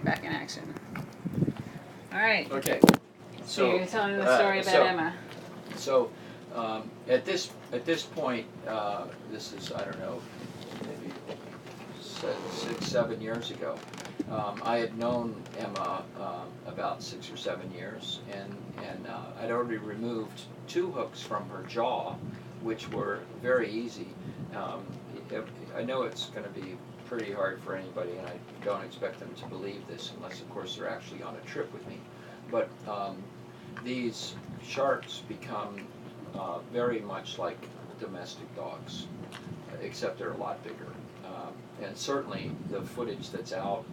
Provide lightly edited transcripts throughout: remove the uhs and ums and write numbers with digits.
back in action. All right. Okay. So you're telling the story about Emma. So at this point, this is, I don't know, maybe 6, 7 years ago. I had known Emma about 6 or 7 years, and I'd already removed 2 hooks from her jaw, which were very easy. I know it's going to be pretty hard for anybody, and I don't expect them to believe this unless, of course, they're actually on a trip with me. But these sharks become very much like domestic dogs, except they're a lot bigger. And certainly the footage that's out,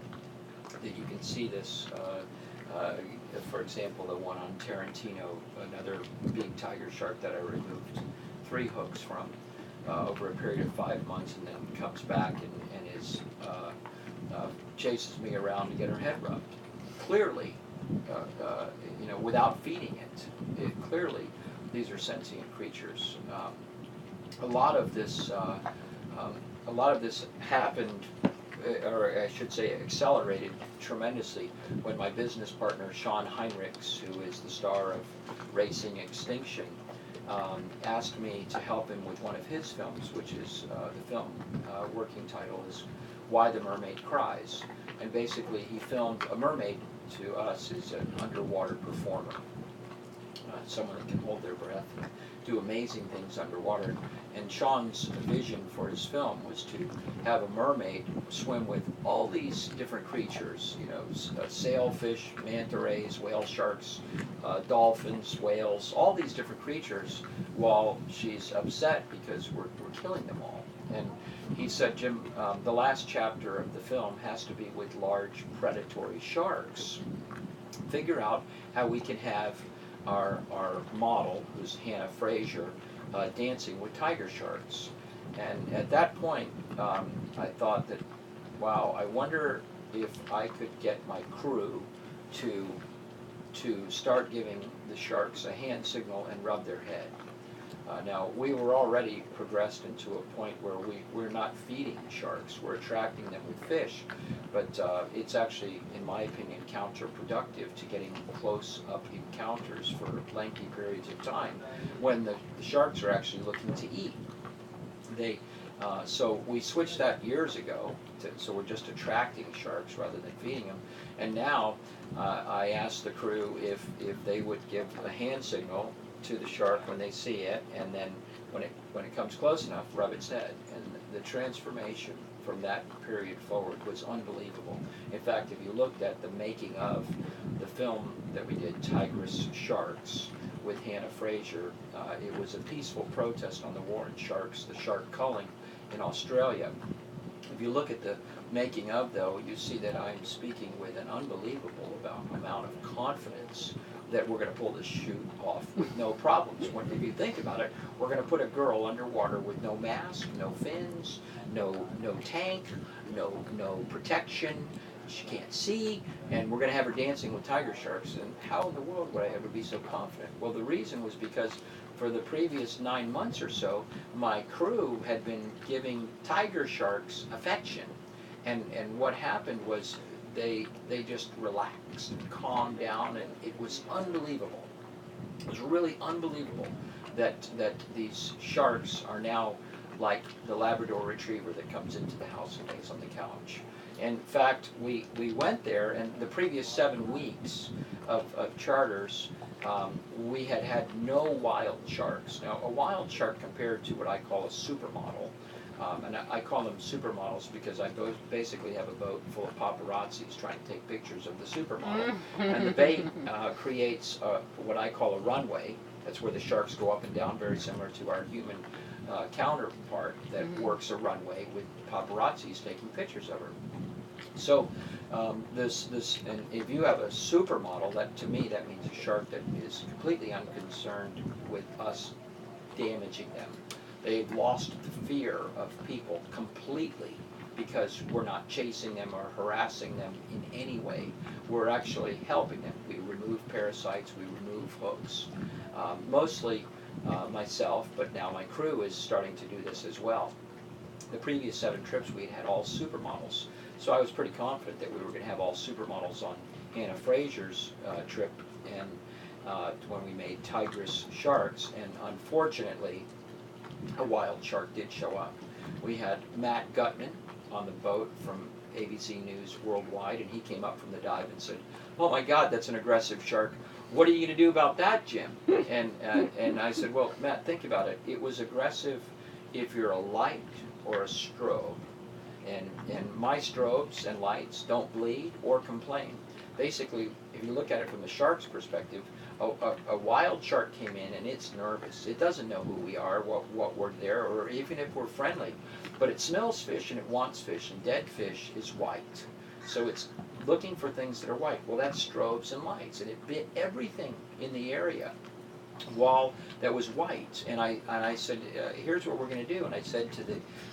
that you can see this, for example, the one on Tarantino, another big tiger shark that I removed 3 hooks from over a period of 5 months, and then comes back and is chases me around to get her head rubbed. Clearly, without feeding it, clearly these are sentient creatures. A lot of this happened, or I should say accelerated tremendously when my business partner Sean Heinrichs, who is the star of Racing Extinction, asked me to help him with one of his films, which is the film working title is Why the Mermaid Cries. And basically he filmed a mermaid. To us is an underwater performer, someone that can hold their breath and do amazing things underwater. And Sean's vision for his film was to have a mermaid swim with all these different creatures, sailfish, manta rays, whale sharks, dolphins, whales, all these different creatures, while she's upset because we're killing them all. And he said, Jim, the last chapter of the film has to be with large predatory sharks. Figure out how we can have our model, who's Hannah Fraser, dancing with tiger sharks. And at that point, I thought that, wow, I wonder if I could get my crew to start giving the sharks a hand signal and rub their head. Now, we were already progressed into a point where we're not feeding sharks, we're attracting them with fish, but it's actually, in my opinion, counterproductive to getting close-up encounters for lengthy periods of time when the sharks are actually looking to eat. So we switched that years ago, so we're just attracting sharks rather than feeding them. And now I asked the crew if they would give a hand signal to the shark when they see it, and then when it comes close enough, rub its head. And the transformation from that period forward was unbelievable. In fact, if you looked at the making of the film that we did, Tigress Sharks, with Hannah Fraser, it was a peaceful protest on the war on sharks, the shark culling in Australia. If you look at the making of, though, you see that I'm speaking with an unbelievable amount of confidence that we're going to pull this shoot off with no problems. If you think about it, we're going to put a girl underwater with no mask, no fins, no tank, no protection. She can't see, and we're going to have her dancing with tiger sharks. And how in the world would I ever be so confident? Well, the reason was because for the previous 9 months or so, my crew had been giving tiger sharks affection. And what happened was they just relaxed and calmed down, and it was unbelievable. It was really unbelievable that these sharks are now like the Labrador Retriever that comes into the house and lays on the couch. In fact, we went there, and the previous 7 weeks of charters, we had no wild sharks. Now, a wild shark compared to what I call a supermodel, and I call them supermodels because I basically have a boat full of paparazzis trying to take pictures of the supermodel. And the bait creates what I call a runway. That's where the sharks go up and down, very similar to our human counterpart that works a runway with paparazzis taking pictures of her. So and if you have a supermodel, that to me that means a shark that is completely unconcerned with us damaging them. They've lost the fear of people completely because we're not chasing them or harassing them in any way. We're actually helping them. We remove parasites, we remove hooks. Mostly myself, but now my crew is starting to do this as well. The previous 7 trips we had all supermodels. So I was pretty confident that we were going to have all supermodels on Hannah Fraser's trip, and when we made tigress sharks, and unfortunately, a wild shark did show up. We had Matt Gutman on the boat from ABC News Worldwide, and he came up from the dive and said, "Oh my God, that's an aggressive shark. What are you going to do about that, Jim?" And I said, "Well, Matt, think about it. It was aggressive if you're a light or a strobe. And my strobes and lights don't bleed or complain. Basically, if you look at it from the shark's perspective, a wild shark came in and it's nervous. It doesn't know who we are, what we're there, or even if we're friendly. But it smells fish and it wants fish, and dead fish is white. So it's looking for things that are white. Well, that's strobes and lights, and it bit everything in the area while that was white. And I said, here's what we're going to do. And I said to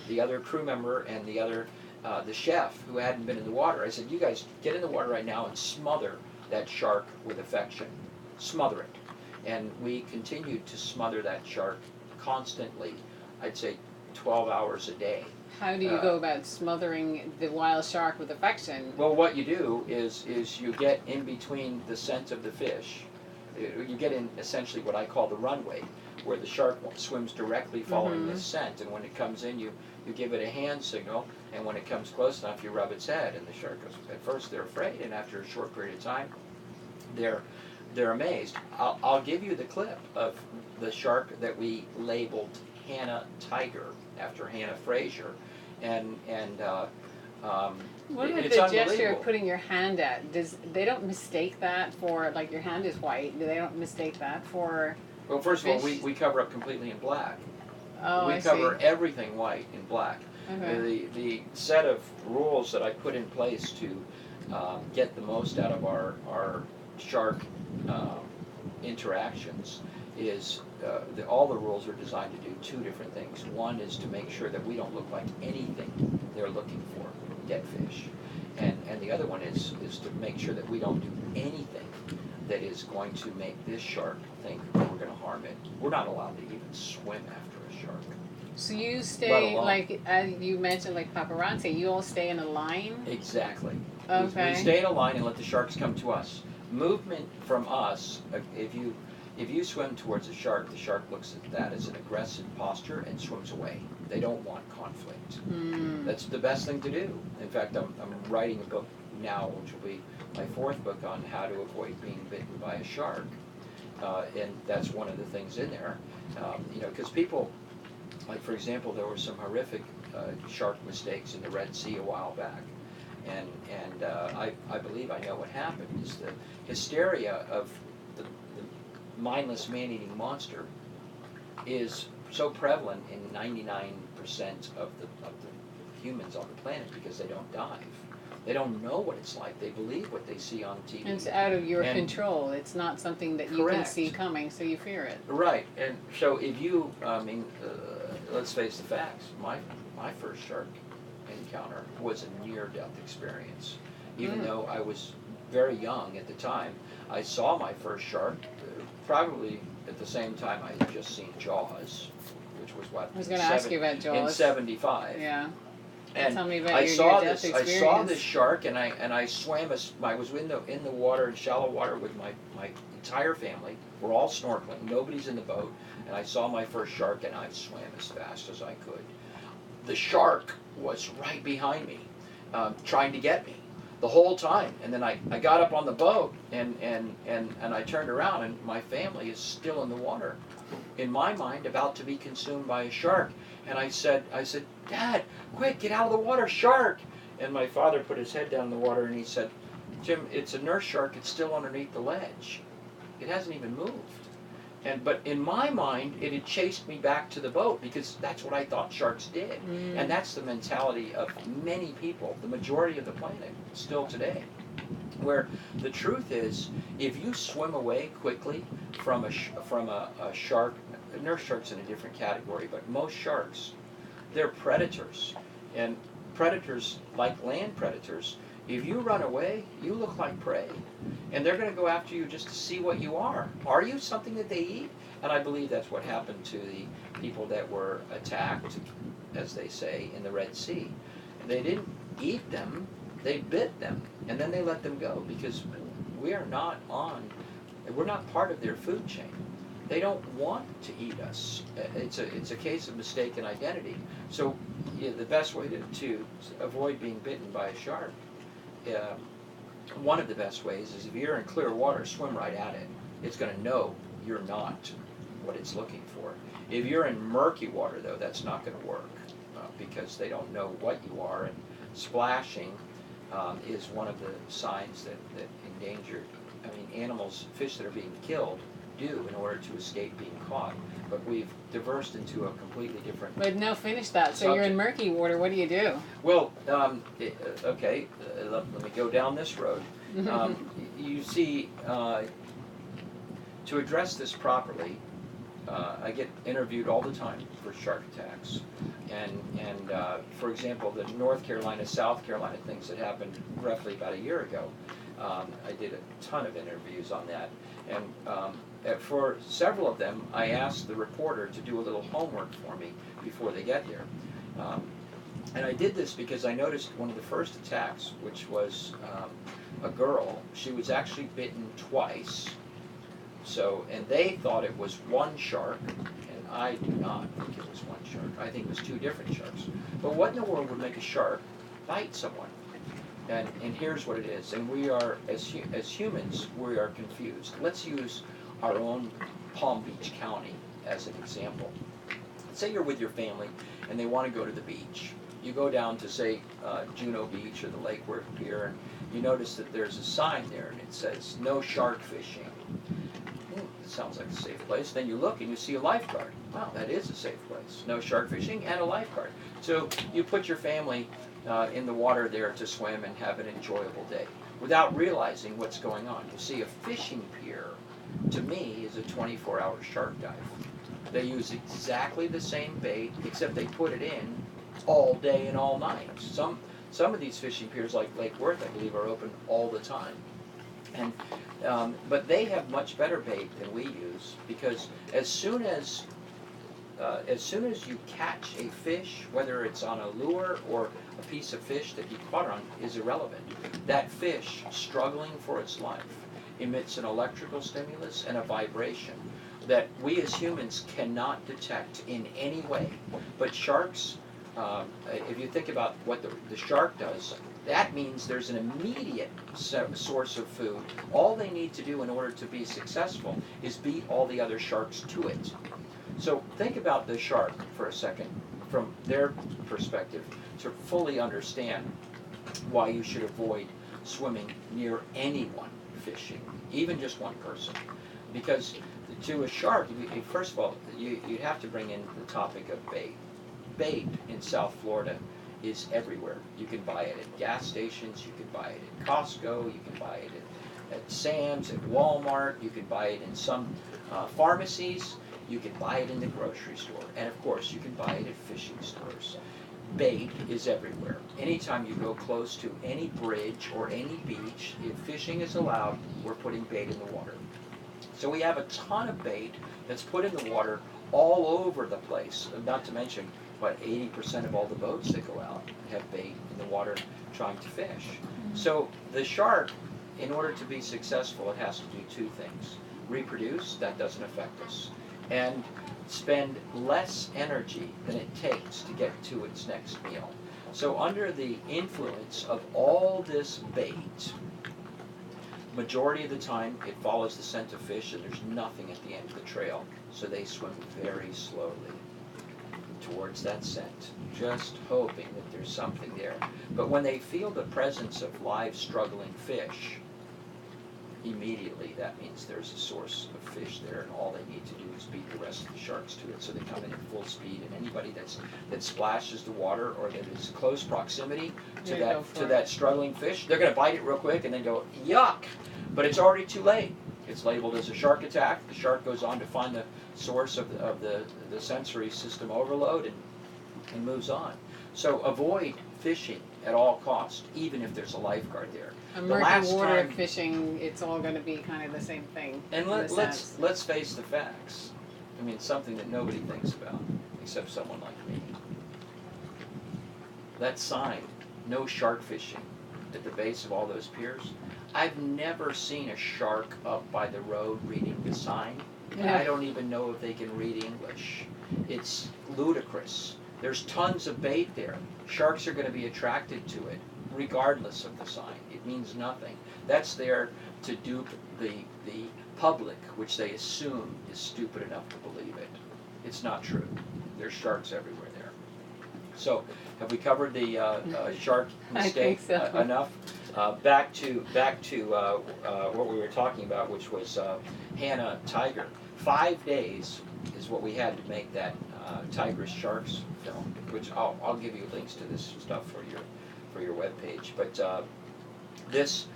the other crew member and the other the chef who hadn't been in the water, I said, you guys get in the water right now and smother that shark with affection. Smother it. And we continued to smother that shark constantly, I'd say 12 hours a day. How do you go about smothering the wild shark with affection? Well, what you do is you get in between the scent of the fish. You get in essentially what I call the runway, where the shark swims directly following this scent, and when it comes in, you give it a hand signal, and when it comes close enough, you rub its head, and the shark goes. At first, they're afraid, and after a short period of time, they're amazed. I'll give you the clip of the shark that we labeled Hannah Tiger after Hannah Fraser, and what about it's the unbelievable. gesture of putting your hand out? They don't mistake that for, like, your hand is white. They don't mistake that for? Well, first of all, fish? we cover up completely in black. Oh, We I cover see. everything white in black. Okay. The set of rules that I put in place to get the most out of our shark interactions is all the rules are designed to do two different things. One is to make sure that we don't look like anything they're looking for, dead fish. And the other one is to make sure that we don't do anything that is going to make this shark think that we're going to harm it. We're not allowed to even swim after a shark. So you Let stay, alone- like, you mentioned, like paparazzi, you all stay in a line? Exactly. Okay. We stay in a line and let the sharks come to us. Movement from us, if you swim towards a shark, the shark looks at that as an aggressive posture and swims away. They don't want conflict. That's the best thing to do. In fact, I'm writing a book now, which will be my fourth book on how to avoid being bitten by a shark. And that's one of the things in there. Because people, like for example, there were some horrific shark mistakes in the Red Sea a while back. And I believe I know what happened is the hysteria of the mindless man-eating monster is so prevalent in 99% of the humans on the planet because they don't dive. They don't know what it's like. They believe what they see on TV. And it's out of your And- control. It's not something that you can Correct. see coming, so you fear it. Right, and so if you, let's face the facts. My first shark encounter was a near-death experience. Even though I was very young at the time, I saw my first shark probably at the same time I had just seen Jaws, which was what? I was going to ask you about In Jaws. '75. Yeah. And Tell me about I your saw near-death this. I saw experience. this shark, and I swam. I was in the water, in shallow water, with my entire family. We're all snorkeling. Nobody's in the boat, and I saw my first shark, and I swam as fast as I could. The shark was right behind me, trying to get me the whole time. And then I got up on the boat, and I turned around, and my family is still in the water, in my mind, about to be consumed by a shark. And I said, Dad, quick, get out of the water, shark! And my father put his head down in the water and he said, Jim, it's a nurse shark, it's still underneath the ledge. It hasn't even moved. But in my mind, it had chased me back to the boat because that's what I thought sharks did. And that's the mentality of many people, the majority of the planet, still today. Where the truth is, if you swim away quickly from a shark, nurse shark's in a different category, but most sharks, they're predators. And predators, like land predators, if you run away, you look like prey. And they're going to go after you just to see what you are. Are you something that they eat? And I believe that's what happened to the people that were attacked, as they say, in the Red Sea. They didn't eat them. they bit them, and then they let them go because we're not part of their food chain. They don't want to eat us. It's a case of mistaken identity. So the best way to avoid being bitten by a shark, one of the best ways is if you're in clear water, swim right at it. It's going to know you're not what it's looking for. If you're in murky water, though, that's not going to work because they don't know what you are, and splashing is one of the signs that endangered, animals, fish that are being killed do in order to escape being caught. But we've diversed into a completely different. But no, finish that. So you're in murky water. What do you do? Well, okay, let me go down this road. You see, to address this properly, I get interviewed all the time for shark attacks, and for example, the North Carolina, South Carolina things that happened roughly about a year ago. I did a ton of interviews on that, and for several of them, I asked the reporter to do a little homework for me before they get there. And I did this because I noticed one of the first attacks, which was a girl. She was actually bitten twice. So, and they thought it was one shark, and I do not think it was one shark. I think it was two different sharks. But what in the world would make a shark bite someone? And here's what it is. And we are, as humans, we are confused. Let's use our own Palm Beach County as an example. Say you're with your family and they want to go to the beach. You go down to, say, Juno Beach or the Lake Pier, and you notice that there's a sign there and it says, "No shark fishing." It sounds like a safe place. Then you look and you see a lifeguard. Wow, that is a safe place. No shark fishing and a lifeguard. So you put your family in the water there to swim and have an enjoyable day without realizing what's going on. You see, a fishing pier, to me, is a 24-hour shark dive. They use exactly the same bait, except they put it in all day and all night. Some of these fishing piers, like Lake Worth, I believe, are open all the time. And but they have much better bait than we use, because as soon as you catch a fish, whether it's on a lure or a piece of fish that you caught on, is irrelevant. That fish, struggling for its life, emits an electrical stimulus and a vibration that we as humans cannot detect in any way. But sharks, if you think about what the shark does, that means there's an immediate source of food. All they need to do in order to be successful is beat all the other sharks to it. So think about the shark for a second from their perspective to fully understand why you should avoid swimming near anyone fishing, even just one person. Because to a shark, first of all, you have to bring in the topic of bait. Bait in South Florida is everywhere. You can buy it at gas stations, you can buy it at Costco, you can buy it at Sam's, at Walmart, you can buy it in some pharmacies, you can buy it in the grocery store, and of course you can buy it at fishing stores. Bait is everywhere. Anytime you go close to any bridge or any beach, if fishing is allowed, we're putting bait in the water. So we have a ton of bait that's put in the water all over the place, not to mention about 80% of all the boats that go out have bait in the water trying to fish. Mm-hmm. So the shark, in order to be successful, it has to do two things. Reproduce, that doesn't affect us, and spend less energy than it takes to get to its next meal. So under the influence of all this bait, majority of the time it follows the scent of fish and there's nothing at the end of the trail, so they swim very slowly towards that scent, just hoping that there's something there. But when they feel the presence of live struggling fish, immediately that means there's a source of fish there, and all they need to do is beat the rest of the sharks to it. So they come in at full speed, and anybody that splashes the water or that is close proximity to that struggling fish, they're going to bite it real quick and then go, yuck! But it's already too late. It's labeled as a shark attack. The shark goes on to find the source of the sensory system overload and moves on. So avoid fishing at all costs, even if there's a lifeguard there. A murky water fishing, it's all going to be kind of the same thing. And let's face the facts. I mean, something that nobody thinks about, except someone like me. That sign, no shark fishing, at the base of all those piers. I've never seen a shark up by the road reading the sign. And I don't even know if they can read English. It's ludicrous. There's tons of bait there. Sharks are going to be attracted to it, regardless of the sign. It means nothing. That's there to dupe the public, which they assume is stupid enough to believe it. It's not true. There's sharks everywhere there. So, have we covered the shark mistake I think so. enough? Back to what we were talking about, which was Hannah Tiger. 5 days is what we had to make that Tigress Sharks film, which I'll give you links to this stuff for your webpage. But this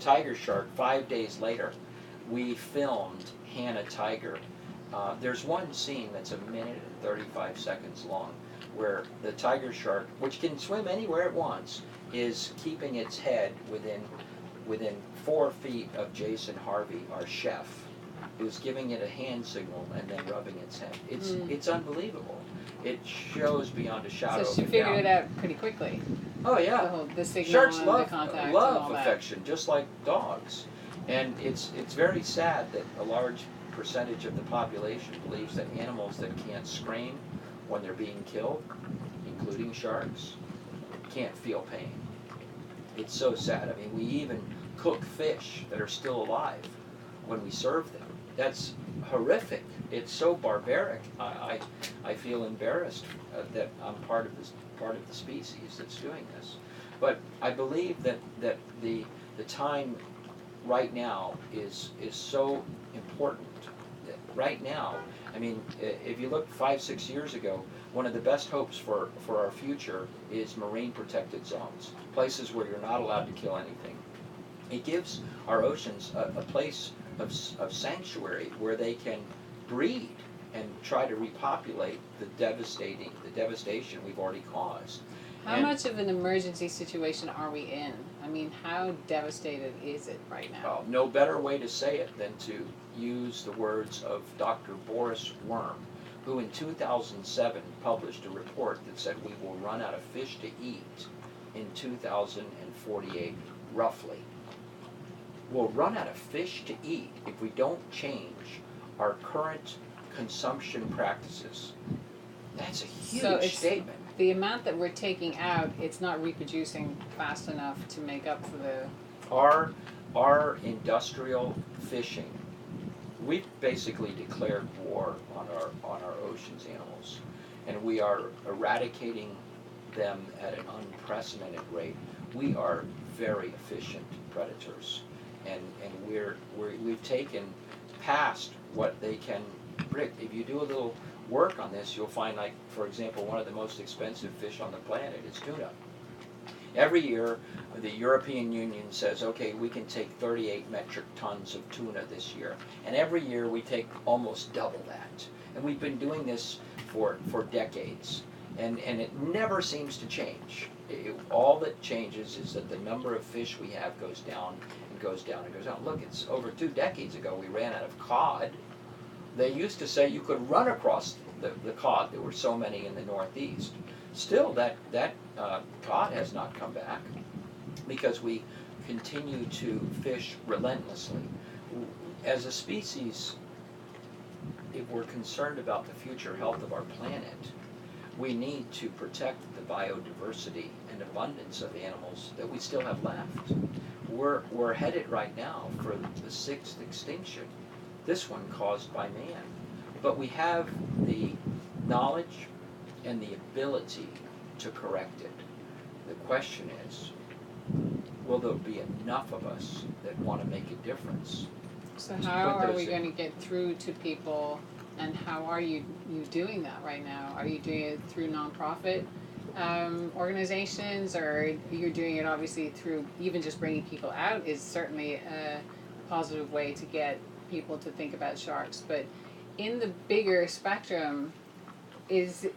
tiger shark, 5 days later, we filmed Hannah Tiger. There's one scene that's 1 minute and 35 seconds long, where the tiger shark, which can swim anywhere it wants, is keeping its head within 4 feet of Jason Harvey, our chef, who's giving it a hand signal and then rubbing its head. It's unbelievable. It shows beyond a shadow of a doubt. So she figured it out pretty quickly. Oh yeah. The signal Sharks and love the contact love and all affection, just like dogs. And it's very sad that a large percentage of the population believes that animals that can't scream when they're being killed, including sharks, can't feel pain. It's so sad. I mean, we even cook fish that are still alive when we serve them. That's horrific. It's so barbaric. I feel embarrassed that I'm part of the species that's doing this. But I believe that the time right now is so important. Right now, I mean, if you look 5-6 years ago, one of the best hopes for our future is marine protected zones, places where you're not allowed to kill anything. It gives our oceans a place of sanctuary where they can breed and try to repopulate the devastation we've already caused. How much of an emergency situation are we in? I mean, how devastated is it right now? Well, no better way to say it than to use the words of Dr. Boris Worm, who in 2007 published a report that said we will run out of fish to eat in 2048, roughly. We'll run out of fish to eat if we don't change our current consumption practices. That's a huge statement. The amount that we're taking out, it's not reproducing fast enough to make up for the... Our industrial fishing, we've basically declared war on our ocean's animals, and we are eradicating them at an unprecedented rate. We are very efficient predators, and we've taken past what they can predict. If you do a little work on this, you'll find, like, for example, one of the most expensive fish on the planet is tuna. Every year, the European Union says, okay, we can take 38 metric tons of tuna this year. And every year we take almost double that. And we've been doing this for decades. And it never seems to change. All that changes is that the number of fish we have goes down and goes down and goes down. Look, it's over 2 decades ago we ran out of cod. They used to say you could run across the cod. There were so many in the Northeast. Still, that cod has not come back because we continue to fish relentlessly. As a species, if we're concerned about the future health of our planet, we need to protect the biodiversity and abundance of animals that we still have left. We're headed right now for the 6th extinction. This one caused by man. But we have the knowledge and the ability to correct it. The question is, will there be enough of us that want to make a difference? So how are we going to get through to people, and how are you doing that right now? Are you doing it through nonprofit organizations, or you're doing it obviously through even just bringing people out is certainly a positive way to get people to think about sharks, but in the bigger spectrum, the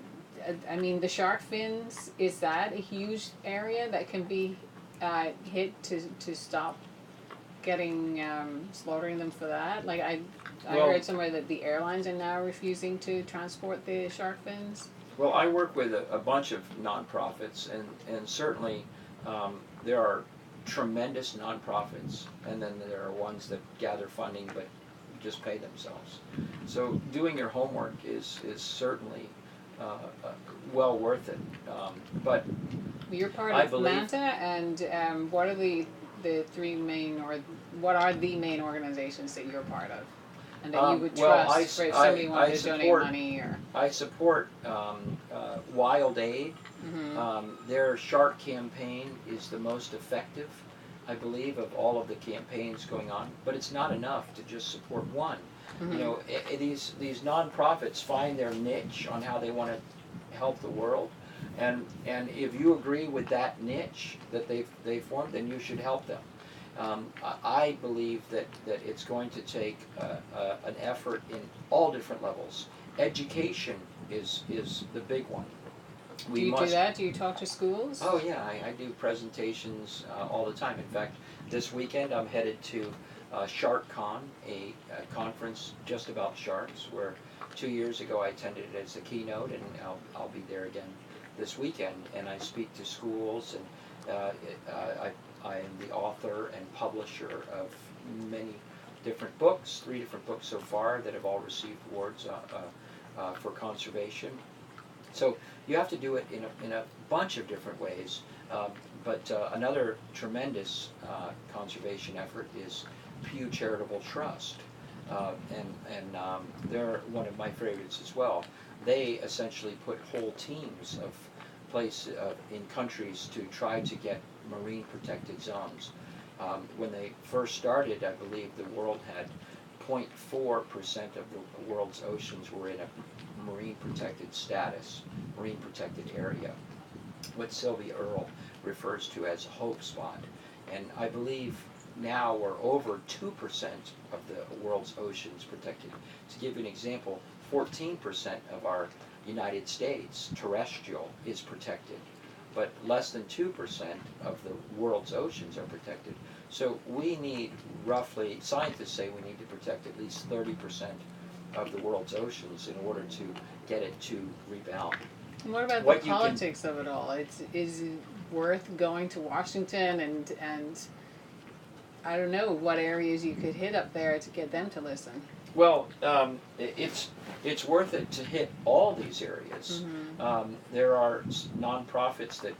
shark fins, is that a huge area that can be hit to stop getting slaughtering them for that? Like I heard somewhere that the airlines are now refusing to transport the shark fins. Well, I work with a bunch of nonprofits, and certainly there are tremendous nonprofits, and then there are ones that gather funding but just pay themselves. So doing your homework is certainly well worth it. But You're part I of believe- MANTA, and what are the three main, or what are the main organizations that you're part of, and that you would well, trust for if somebody wanted to donate support- money or? I support Wildaid. Mm-hmm. Their shark campaign is the most effective, I believe, of all of the campaigns going on. But it's not enough to just support one. Mm-hmm. You know, these nonprofits find their niche on how they want to help the world, and if you agree with that niche that they formed, then you should help them. I believe that it's going to take an effort in all different levels. Education is the big one. Do you do that? Do you talk to schools? Oh yeah, I do presentations all the time. In fact, this weekend I'm headed to SharkCon, a conference just about sharks, where 2 years ago I attended it as a keynote, and I'll be there again this weekend. And I speak to schools, and I am the author and publisher of many different books, 3 different books so far that have all received awards for conservation. So you have to do it in a bunch of different ways. But another tremendous conservation effort is Pew Charitable Trust, and they're one of my favorites as well. They essentially put whole teams of in countries to try to get marine protected zones. When they first started, I believe the world had 0.4% of the world's oceans were in a marine protected status, marine protected area, what Sylvia Earle refers to as a hope spot. And I believe now we're over 2% of the world's oceans protected. To give you an example, 14% of our United States terrestrial is protected, but less than 2% of the world's oceans are protected. So we need roughly, scientists say we need to protect at least 30% of the world's oceans in order to get it to rebound. And what about the politics of it all? Is it worth going to Washington and I don't know what areas you could hit up there to get them to listen? Well, it's worth it to hit all these areas. Mm-hmm. There are nonprofits that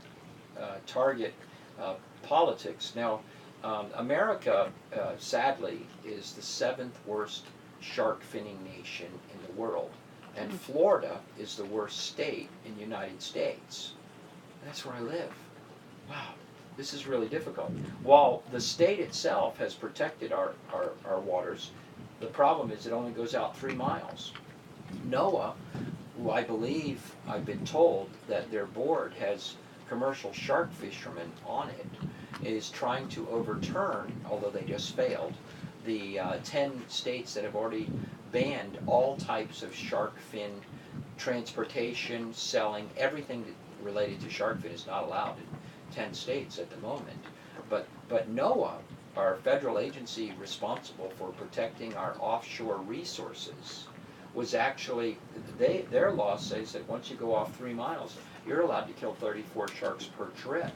target politics. Now, America, sadly, is the 7th worst shark finning nation in the world, and Florida is the worst state in the United States. That's where I live. Wow, this is really difficult. While the state itself has protected our waters, the problem is it only goes out 3 miles. NOAA, who I believe, I've been told that their board has commercial shark fishermen on it, is trying to overturn, although they just failed, the 10 states that have already banned all types of shark fin transportation, selling, everything related to shark fin is not allowed in 10 states at the moment. But NOAA, our federal agency responsible for protecting our offshore resources, was actually, their law says that once you go off 3 miles, you're allowed to kill 34 sharks per trip.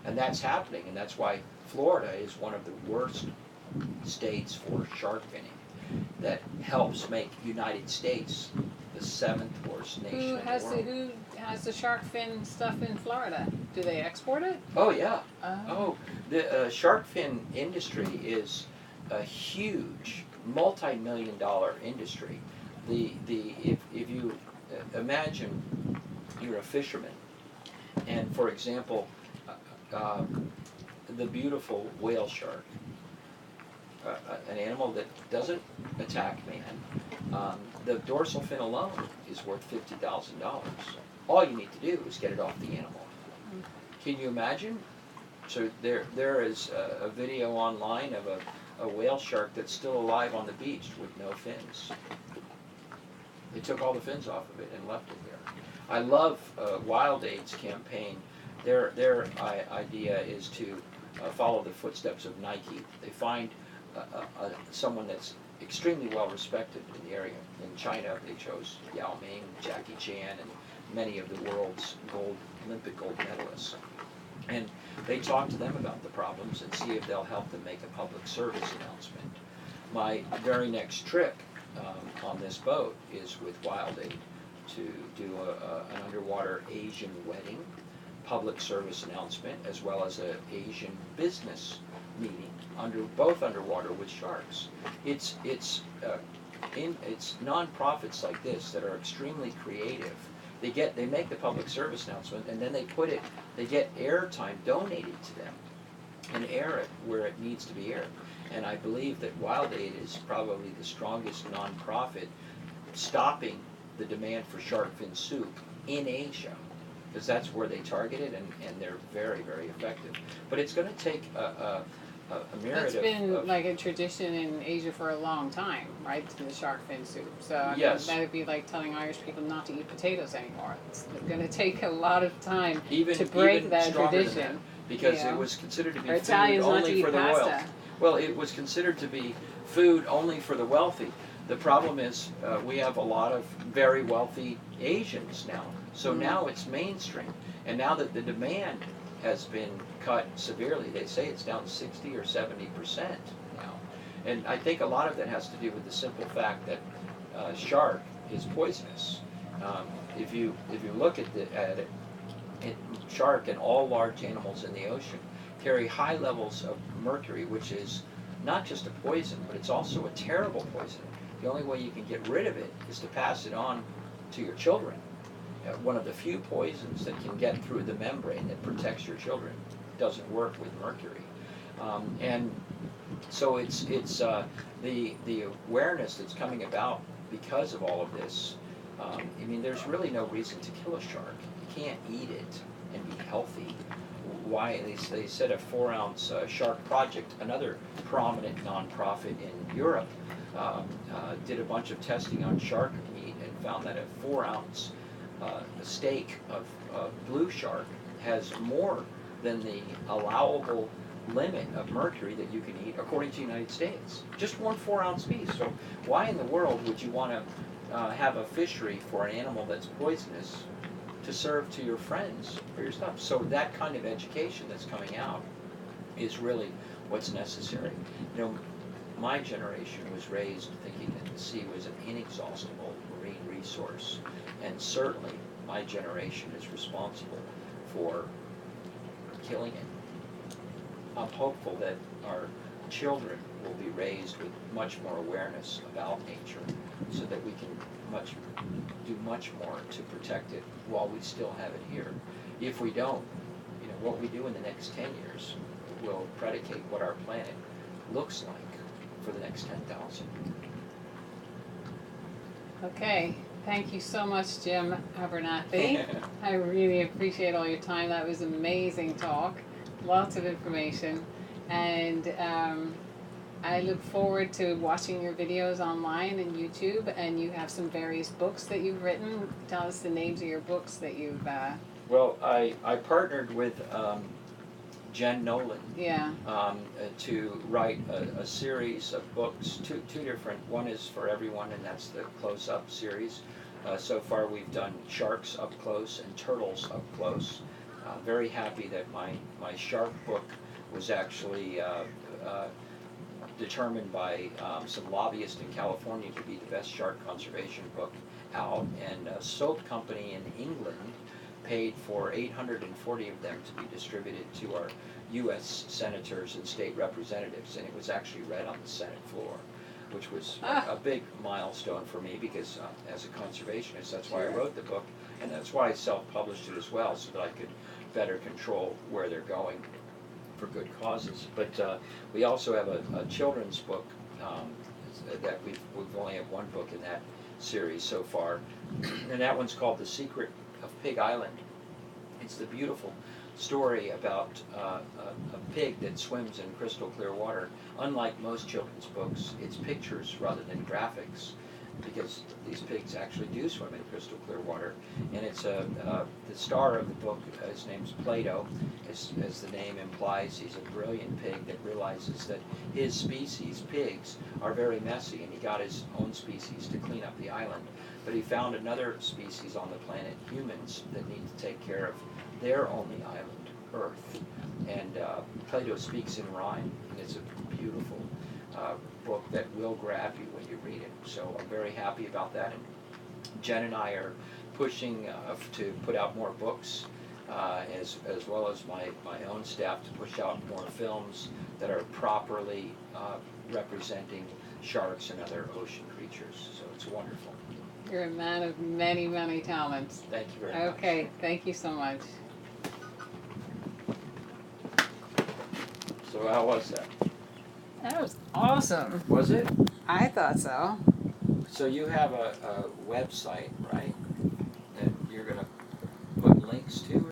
And that's happening, and that's why Florida is one of the worst states for shark finning. That helps make United States the 7th worst nation in the world. Who has the shark fin stuff in Florida? Do they export it? Oh yeah. The shark fin industry is a huge, multi-million-dollar industry. If you imagine you're a fisherman, and for example, the beautiful whale shark, an animal that doesn't attack man, the dorsal fin alone is worth $50,000. All you need to do is get it off the animal. Can you imagine? So there is a video online of a whale shark that's still alive on the beach with no fins. They took all the fins off of it and left it there. I love Wildaid's campaign. Their idea is to follow the footsteps of Nike. They find someone that's extremely well respected in the area. In China, they chose Yao Ming, Jackie Chan, and many of the world's Olympic gold medalists. And they talk to them about the problems and see if they'll help them make a public service announcement. My very next trip on this boat is with Wildaid to do an underwater Asian wedding public service announcement, as well as an Asian business meeting both underwater with sharks. It's nonprofits like this that are extremely creative. They make the public service announcement, and then they get airtime donated to them and air it where it needs to be aired. And I believe that Wildaid is probably the strongest nonprofit stopping the demand for shark fin soup in Asia, because that's where they target it, and they're very, very effective. But it's going to take a myriad That's been of like a tradition in Asia for a long time, right? The shark fin soup. So I mean, Yes. that would be like telling Irish people not to eat potatoes anymore. It's going to take a lot of time to break even that stronger than tradition. that, because Yeah. it was considered to be Or food Italians not to only eat for the pasta. wealthy. Well, it was considered to be food only for the wealthy. The problem is we have a lot of very wealthy Asians now. So now it's mainstream. And now that the demand has been cut severely, they say it's down 60 or 70% now. And I think a lot of that has to do with the simple fact that shark is poisonous. If you look at it, shark and all large animals in the ocean carry high levels of mercury, which is not just a poison, but it's also a terrible poison. The only way you can get rid of it is to pass it on to your children. One of the few poisons that can get through the membrane that protects your children doesn't work with mercury. And so it's the awareness that's coming about because of all of this. I mean, there's really no reason to kill a shark. You can't eat it and be healthy. Why? They said a 4-ounce shark project, another prominent nonprofit in Europe, did a bunch of testing on shark meat and found that a 4-ounce steak of blue shark has more than the allowable limit of mercury that you can eat according to the United States. Just one 4-ounce piece. So why in the world would you want to have a fishery for an animal that's poisonous to serve to your friends for your stuff? So that kind of education that's coming out is really what's necessary. You know, my generation was raised thinking that the sea was an inexhaustible marine resource, and certainly my generation is responsible for killing it. I'm hopeful that our children will be raised with much more awareness about nature, so that we can do much more to protect it while we still have it here. If we don't, you know, what we do in the next 10 years will predicate what our planet looks like for the next 10,000. Okay. Thank you so much, Jim Abernethy. I really appreciate all your time. That was amazing talk. Lots of information. And I look forward to watching your videos online and YouTube. And you have some various books that you've written. Tell us the names of your books that you've... Well, I partnered with Jen Nolan to write a series of books, two different. One is for everyone, and that's the close-up series. So far we've done sharks up close and turtles up close. Very happy that my shark book was actually determined by some lobbyists in California to be the best shark conservation book out, and a soap company in England paid for 840 of them to be distributed to our U.S. senators and state representatives, and it was actually read on the Senate floor, which was a big milestone for me, because as a conservationist, that's why I wrote the book, and that's why I self-published it as well, so that I could better control where they're going for good causes. But we also have a children's book that we've only have one book in that series so far, and that one's called The Secret of Pig Island. It's the beautiful story about a pig that swims in crystal clear water. Unlike most children's books, it's pictures rather than graphics, because these pigs actually do swim in crystal clear water. And it's the star of the book, his name's Plato. As the name implies, he's a brilliant pig that realizes that his species, pigs, are very messy, and he got his own species to clean up the island. But he found another species on the planet, humans, that need to take care of their only island. earth. And Plato speaks in rhyme, and it's a beautiful book that will grab you when you read it. So I'm very happy about that. And Jen and I are pushing to put out more books, as well as my own staff to push out more films that are properly representing sharks and other ocean creatures. So it's wonderful. You're a man of many, many talents. Thank you very much. Okay, thank you so much. So how was that? That was awesome. Was it? I thought so. So you have a website, right? That you're going to put links to?